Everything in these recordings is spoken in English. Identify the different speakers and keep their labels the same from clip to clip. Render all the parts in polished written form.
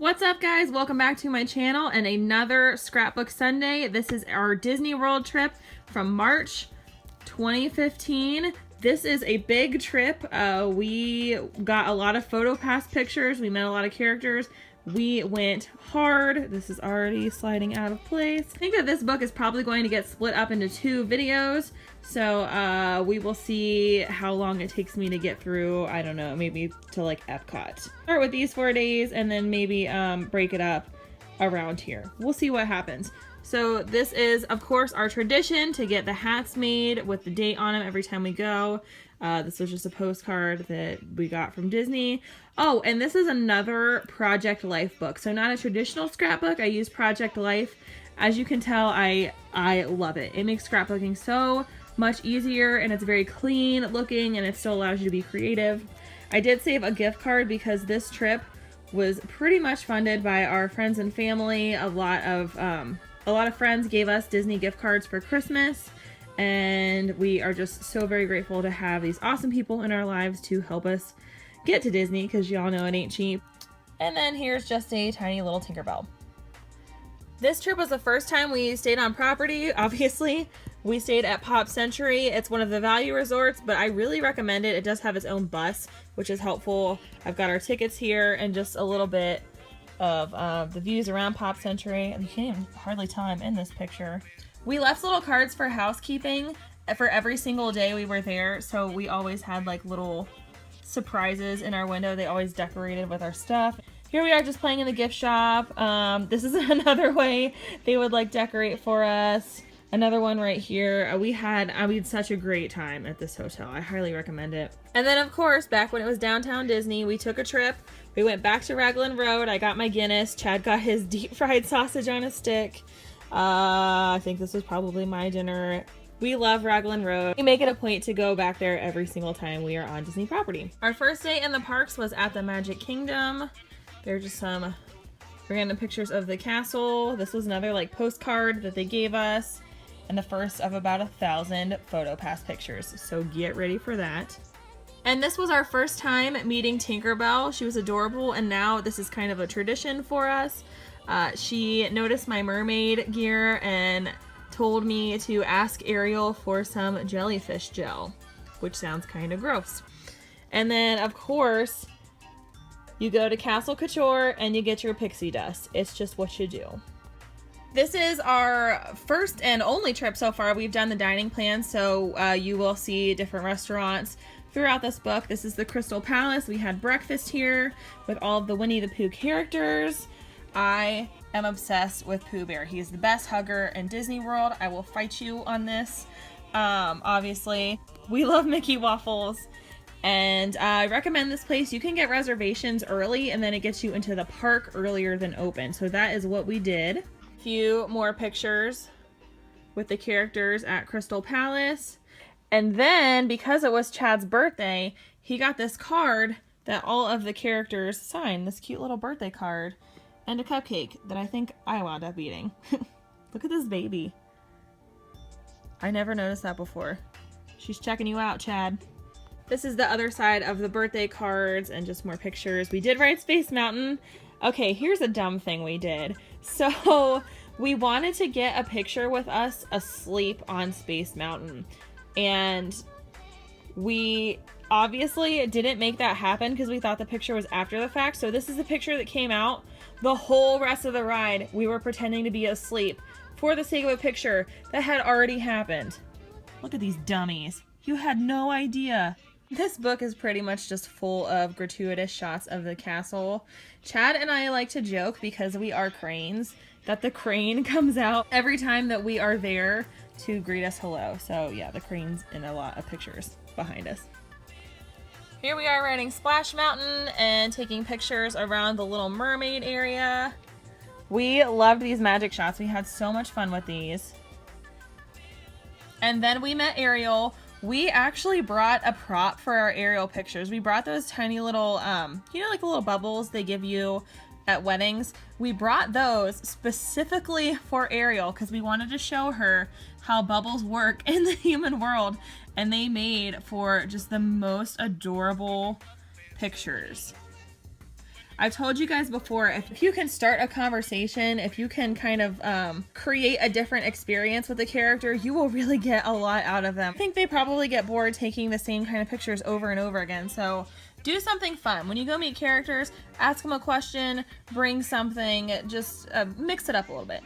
Speaker 1: What's up, guys? Welcome back to my channel and another Scrapbook Sunday. This is our Disney World trip from March 2015. This is a big trip. We got a lot of PhotoPass pictures. We met a lot of characters. We went hard. This is already sliding out of place. I think that this book is probably going to get split up into 2 videos. So we will see how long it takes me to get through, I don't know, maybe to like Epcot. Start with these 4 days and then maybe break it up around here. We'll see what happens. So this is, of course, our tradition to get the hats made with the date on them every time we go. This was just a postcard that we got from Disney. Oh, and this is another Project Life book. So not a traditional scrapbook. I use Project Life. As you can tell, I love it. It makes scrapbooking so much easier, and it's very clean looking, and it still allows you to be creative. I did save a gift card because this trip was pretty much funded by our friends and family. A lot of friends gave us Disney gift cards for Christmas, and we are just so very grateful to have these awesome people in our lives to help us get to Disney, because y'all know it ain't cheap. And then here's just a tiny little Tinkerbell. This trip was the first time we stayed on property, obviously. We stayed at Pop Century. It's one of the value resorts, but I really recommend it. It does have its own bus, which is helpful. I've got our tickets here and just a little bit of the views around Pop Century. And you can't even hardly tell I'm in this picture. We left little cards for housekeeping for every single day we were there, so we always had like little surprises in our window. They always decorated with our stuff. Here we are just playing in the gift shop. This is another way they would like decorate for us. Another one right here. We had such a great time at this hotel. I highly recommend it. And then of course, back when it was downtown Disney, we took a trip. We went back to Raglan Road. I got my Guinness. Chad got his deep fried sausage on a stick. I think this was probably my dinner. We love Raglan Road. We make it a point to go back there every single time we are on Disney property. Our first day in the parks was at the Magic Kingdom. There are just some random pictures of the castle. This was another like postcard that they gave us, and the first of about 1,000 PhotoPass pictures. So get ready for that. And this was our first time meeting Tinkerbell. She was adorable, and now this is kind of a tradition for us. She noticed my mermaid gear and told me to ask Ariel for some jellyfish gel, which sounds kind of gross. And then, of course, you go to Castle Couture and you get your pixie dust. It's just what you do. This is our first and only trip so far. We've done the dining plan, so you will see different restaurants throughout this book. This is the Crystal Palace. We had breakfast here with all of the Winnie the Pooh characters. I am obsessed with Pooh Bear. He is the best hugger in Disney World. I will fight you on this. Obviously, we love Mickey waffles. And I recommend this place. You can get reservations early, and then it gets you into the park earlier than open. So that is what we did. A few more pictures with the characters at Crystal Palace. And then, because it was Chad's birthday, he got this card that all of the characters signed. This cute little birthday card. And a cupcake that I think I wound up eating. Look at this baby. I never noticed that before. She's checking you out, Chad. This is the other side of the birthday cards and just more pictures. We did ride Space Mountain. Okay, here's a dumb thing we did. So we wanted to get a picture with us asleep on Space Mountain. And we obviously didn't make that happen because we thought the picture was after the fact. So this is the picture that came out. The whole rest of the ride, we were pretending to be asleep for the sake of a picture that had already happened. Look at these dummies. You had no idea. This book is pretty much just full of gratuitous shots of the castle. Chad and I like to joke, because we are cranes, that the crane comes out every time that we are there to greet us hello. So yeah, the crane's in a lot of pictures behind us. Here we are riding Splash Mountain and taking pictures around the Little Mermaid area. We loved these magic shots. We had so much fun with these. And then we met Ariel. We actually brought a prop for our Ariel pictures. We brought those tiny little, you know, like the little bubbles they give you at weddings. We brought those specifically for Ariel because we wanted to show her how bubbles work in the human world, and they made for just the most adorable pictures. I've told you guys before, if you can start a conversation, if you can kind of create a different experience with the character, you will really get a lot out of them. I think they probably get bored taking the same kind of pictures over and over again. So do something fun. When you go meet characters, ask them a question, bring something, just mix it up a little bit.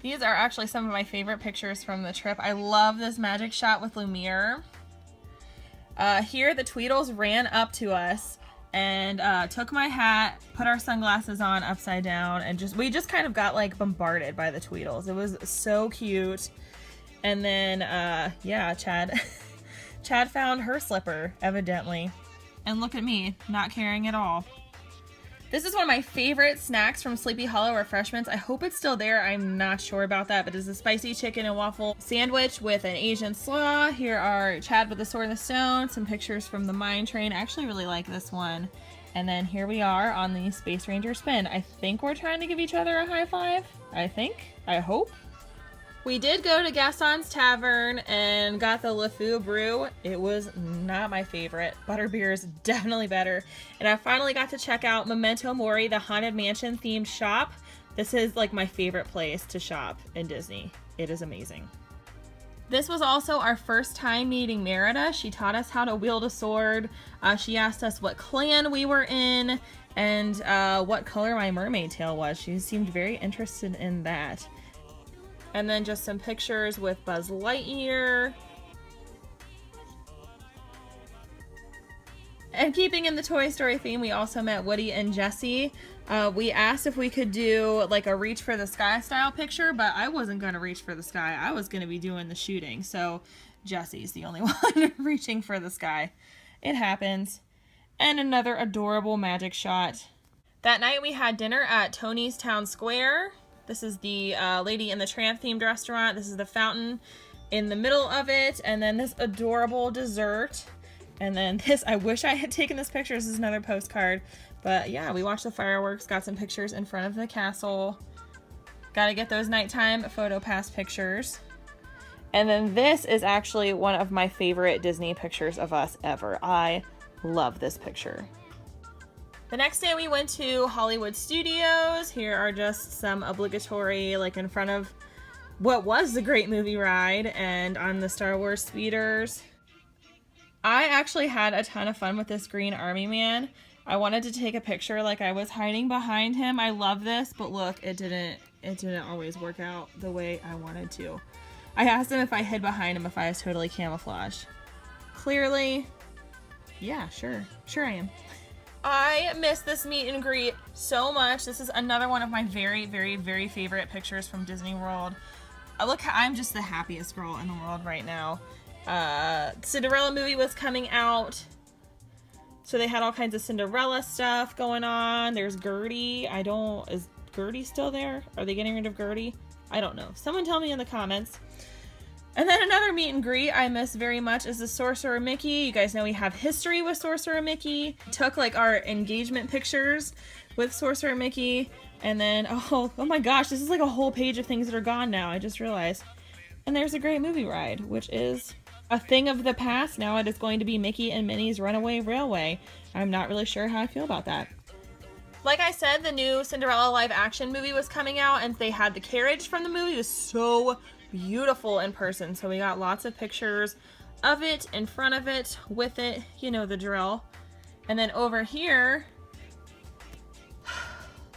Speaker 1: These are actually some of my favorite pictures from the trip. I love this magic shot with Lumiere. Here the Tweedles ran up to us and took my hat, put our sunglasses on upside down, and we just kind of got like bombarded by the Tweedles. It was so cute. And then yeah, Chad Chad found her slipper, evidently. And look at me, not caring at all. This is one of my favorite snacks from Sleepy Hollow Refreshments. I hope it's still there. I'm not sure about that, but it's a spicy chicken and waffle sandwich with an Asian slaw. Here are Chad with the Sword and the Stone, some pictures from the mine train. I actually really like this one. And then here we are on the Space Ranger spin. I think we're trying to give each other a high five. I hope. We did go to Gaston's Tavern and got the LeFou brew. It was not my favorite. Butterbeer is definitely better. And I finally got to check out Memento Mori, the Haunted Mansion themed shop. This is like my favorite place to shop in Disney. It is amazing. This was also our first time meeting Merida. She taught us how to wield a sword. She asked us what clan we were in and what color my mermaid tail was. She seemed very interested in that. And then just some pictures with Buzz Lightyear. And keeping in the Toy Story theme, we also met Woody and Jessie. We asked if we could do like a reach for the sky style picture, but I wasn't going to reach for the sky. I was going to be doing the shooting. So Jessie's the only one reaching for the sky. It happens. And another adorable magic shot. That night we had dinner at Tony's Town Square. This is the Lady in the Tramp themed restaurant. This is the fountain in the middle of it. And then this adorable dessert. And then this, I wish I had taken this picture. This is another postcard. But yeah, we watched the fireworks, got some pictures in front of the castle. Got to get those nighttime photo pass pictures. And then this is actually one of my favorite Disney pictures of us ever. I love this picture. The next day we went to Hollywood Studios. Here are just some obligatory, like in front of what was the Great Movie Ride and on the Star Wars speeders. I actually had a ton of fun with this green army man. I wanted to take a picture like I was hiding behind him. I love this, but look, it didn't always work out the way I wanted to. I asked him if I hid behind him if I was totally camouflaged. Clearly, yeah, sure I am. I miss this meet and greet so much. This is another one of my very, very, very favorite pictures from Disney World. Look, I'm just the happiest girl in the world right now. Cinderella movie was coming out. So they had all kinds of Cinderella stuff going on. There's Gertie. Is Gertie still there? Are they getting rid of Gertie? I don't know. Someone tell me in the comments. And then another meet and greet I miss very much is the Sorcerer Mickey. You guys know we have history with Sorcerer Mickey. Took like our engagement pictures with Sorcerer Mickey. And then, oh my gosh, this is like a whole page of things that are gone now. I just realized. And there's a Great Movie Ride, which is a thing of the past. Now it is going to be Mickey and Minnie's Runaway Railway. I'm not really sure how I feel about that. Like I said, the new Cinderella live action movie was coming out and they had the carriage from the movie. It was so beautiful in person. So we got lots of pictures of it, in front of it, with it, you know the drill. And then over here,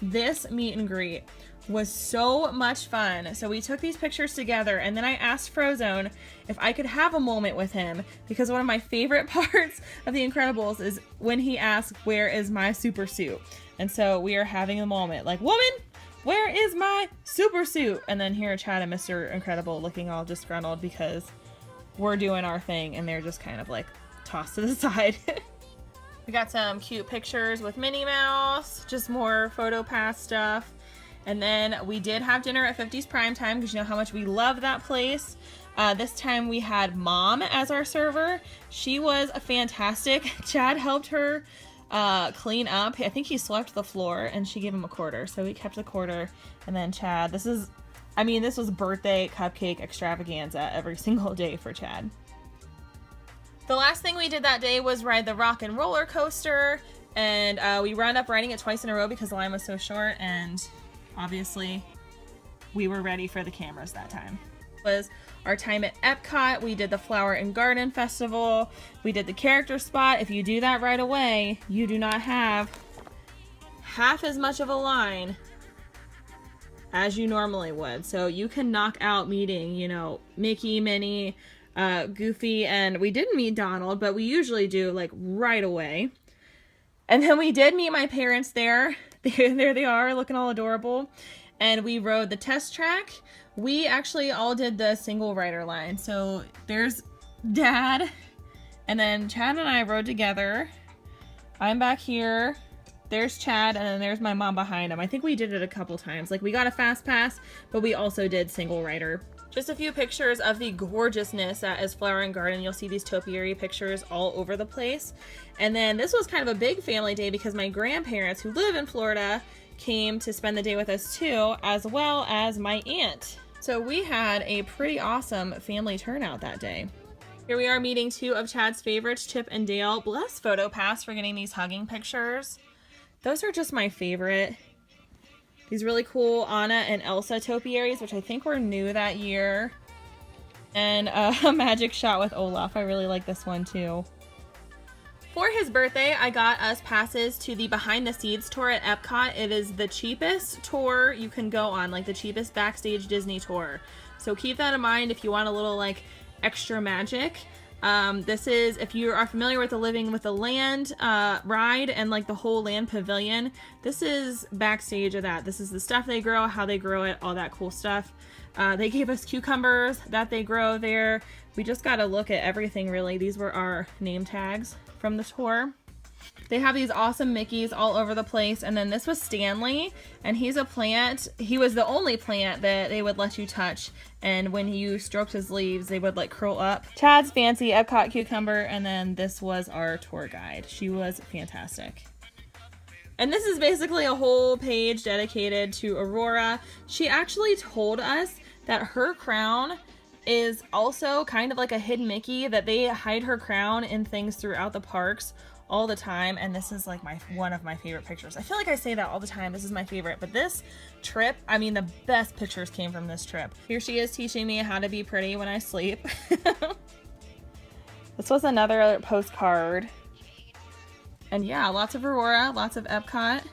Speaker 1: this meet and greet was so much fun. So we took these pictures together and then I asked Frozone if I could have a moment with him because one of my favorite parts of The Incredibles is when he asks, "Where is my super suit?" And so we are having a moment like, "Woman, where is my super suit?" And then here Chad and Mr. Incredible looking all disgruntled because we're doing our thing and they're just kind of like tossed to the side. We got some cute pictures with Minnie Mouse, just more photo pass stuff. And then we did have dinner at 50's Primetime because you know how much we love that place. This time we had Mom as our server. She was fantastic. Chad helped her clean up. I think he swept the floor and she gave him a quarter. So we kept the quarter. And then Chad, this was birthday cupcake extravaganza every single day for Chad. The last thing we did that day was ride the Rock and Roller Coaster. And we wound up riding it twice in a row because the line was so short, and obviously we were ready for the cameras that time. Was our time at Epcot. We did the Flower and Garden Festival. We did the character spot. If you do that right away, you do not have half as much of a line as you normally would. So you can knock out meeting, you know, Mickey, Minnie, Goofy, and we didn't meet Donald, but we usually do like right away. And then we did meet my parents there. There they are, looking all adorable. And we rode the test track. We actually all did the single rider line. So there's Dad, and then Chad and I rode together. I'm back here. There's Chad, and then there's my mom behind him. I think we did it a couple times. Like, we got a fast pass, but we also did single rider. Just a few pictures of the gorgeousness that is Flower and Garden. You'll see these topiary pictures all over the place. And then this was kind of a big family day because my grandparents, who live in Florida, came to spend the day with us too, as well as my aunt. So we had a pretty awesome family turnout that day. Here we are meeting two of Chad's favorites, Chip and Dale. Bless PhotoPass for getting these hugging pictures. Those are just my favorite. These really cool Anna and Elsa topiaries, which I think were new that year. And a magic shot with Olaf. I really like this one too. For his birthday, I got us passes to the Behind the Scenes tour at Epcot. It is the cheapest tour you can go on, like the cheapest backstage Disney tour. So keep that in mind if you want a little like extra magic. This is, if you are familiar with the Living with the Land ride and like the whole land pavilion, this is backstage of that. This is the stuff they grow, how they grow it, all that cool stuff. They gave us cucumbers that they grow there. We just got to look at everything really. These were our name tags from the tour. They have these awesome Mickeys all over the place. And then this was Stanley, and he's a plant. He was the only plant that they would let you touch. And when you stroked his leaves, they would like curl up. Chad's fancy Epcot cucumber. And then this was our tour guide. She was fantastic. And this is basically a whole page dedicated to Aurora. She actually told us that her crown is also kind of like a hidden Mickey, that they hide her crown in things throughout the parks all the time. And this is like one of my favorite pictures. I feel like I say that all the time. This is my favorite, but this trip, I mean, the best pictures came from this trip. Here she is teaching me how to be pretty when I sleep. This was another postcard. And yeah, lots of Aurora, lots of Epcot.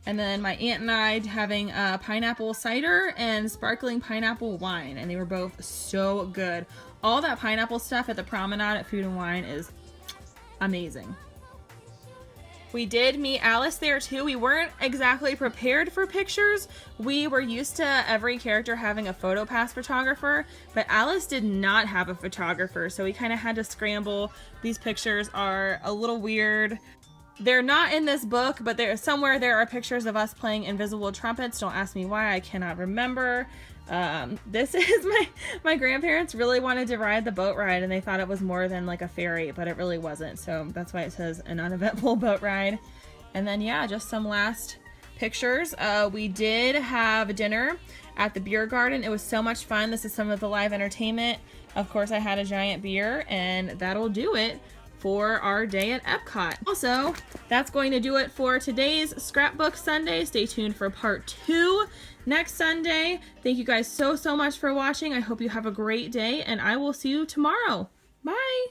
Speaker 1: And then my aunt and I having pineapple cider and sparkling pineapple wine. And they were both so good. All that pineapple stuff at the promenade at Food and Wine is amazing. We did meet Alice there too. We weren't exactly prepared for pictures. We were used to every character having a PhotoPass photographer, but Alice did not have a photographer, so we kind of had to scramble. These pictures are a little weird. They're not in this book, but there are pictures of us playing invisible trumpets. Don't ask me why, I cannot remember. This is my grandparents really wanted to ride the boat ride, and they thought it was more than like a ferry, but it really wasn't. So that's why it says an uneventful boat ride. And then yeah, just some last pictures. We did have dinner at the beer garden. It was so much fun. This is some of the live entertainment. Of course, I had a giant beer, and that'll do it for our day at Epcot. Also, that's going to do it for today's Scrapbook Sunday. Stay tuned for part 2 next Sunday. Thank you guys so much for watching. I hope you have a great day, and I will see you tomorrow. Bye!